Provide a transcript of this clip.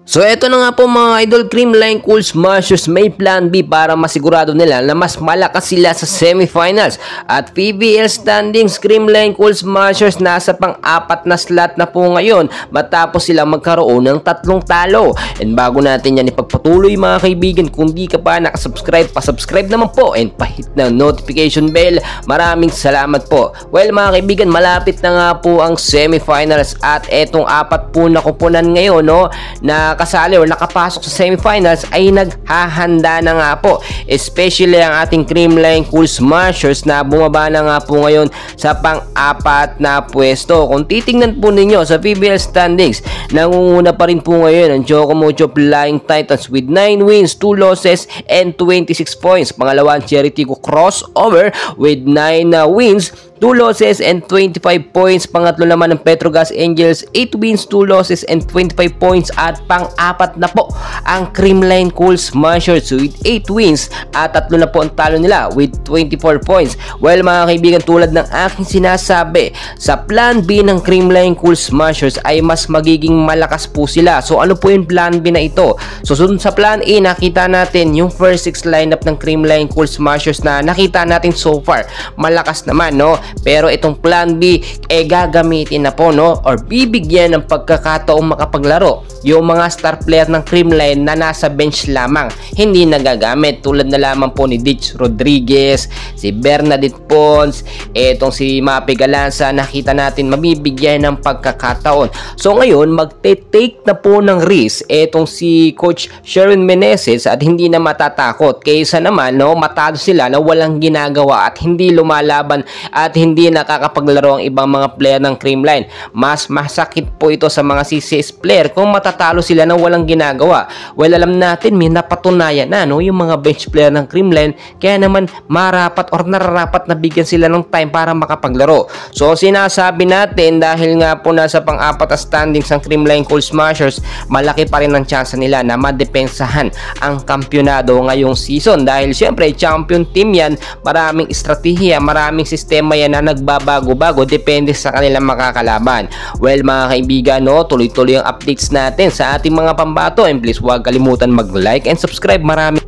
So eto na nga po mga idol, Creamline Cool Smashers may plan B para masigurado nila na mas malakas sila sa semifinals. At PBL standings, Creamline Cool Smashers nasa pang-apat na slot na po ngayon matapos silang magkaroon ng 3 talo. And bago natin yan ipagpatuloy mga kaibigan, kung di ka pa nakasubscribe, pasubscribe naman po and pahit na notification bell. Maraming salamat po. Well mga kaibigan, malapit na nga po ang semifinals at etong 4 po na kupunan ngayon na kasali o nakapasok sa semifinals ay naghahanda na nga po, especially ang ating Creamline Cool Smashers na bumaba na nga po ngayon sa pang-4 na pwesto. Kung titingnan po ninyo sa PBL standings, nangunguna pa rin po ngayon ang Chocomocho Flying Titans with 9 wins, 2 losses and 26 points. Pangalawa ang Cheritico Crossover with 9 wins, 2 losses and 25 points. Pangatlo naman ng Petrogas Angels, 8 wins, 2 losses and 25 points. At pang-apat na po ang Creamline Cool Smashers with 8 wins at 3 na po ang talo nila with 24 points. Well mga kaibigan, tulad ng aking sinasabi, sa plan B ng Creamline Cool Smashers ay mas magiging malakas po sila. So ano po yung plan B na ito? So sa plan A, nakita natin yung first 6 lineup ng Creamline Cool Smashers na nakita natin so far. Malakas naman, no? Pero itong plan B gagamitin na po, or bibigyan ng pagkakataong makapaglaro yung mga star player ng Creamline na nasa bench lamang, hindi nagagamit, tulad na lamang po ni Ditch Rodriguez, si Bernadette Pons, etong si Mape Galanza. Nakita natin mabibigyan ng pagkakataon. So ngayon magte-take na po ng risk etong si Coach Sherwin Meneses at hindi na matatakot kaysa naman matalo sila na walang ginagawa at hindi lumalaban at hindi nakakapaglaro ang ibang mga player ng Creamline. Mas masakit po ito sa mga CCS player kung matatalo sila na walang ginagawa. Well, alam natin may napatunayan na yung mga bench player ng Creamline, kaya naman marapat or nararapat na bigyan sila ng time para makapaglaro. So sinasabi natin dahil nga po nasa pang-4 na standings ang Creamline Cool Smashers, malaki pa rin ang chance nila na madepensahan ang kampyonado ngayong season dahil syempre champion team yan, maraming estratehiya, maraming sistema yan na nagbabago-bago depende sa kanilang makakalaban. Well mga kaibigan, tuloy-tuloy ang updates natin sa ating mga pambato, and please huwag kalimutan mag-like and subscribe. Maraming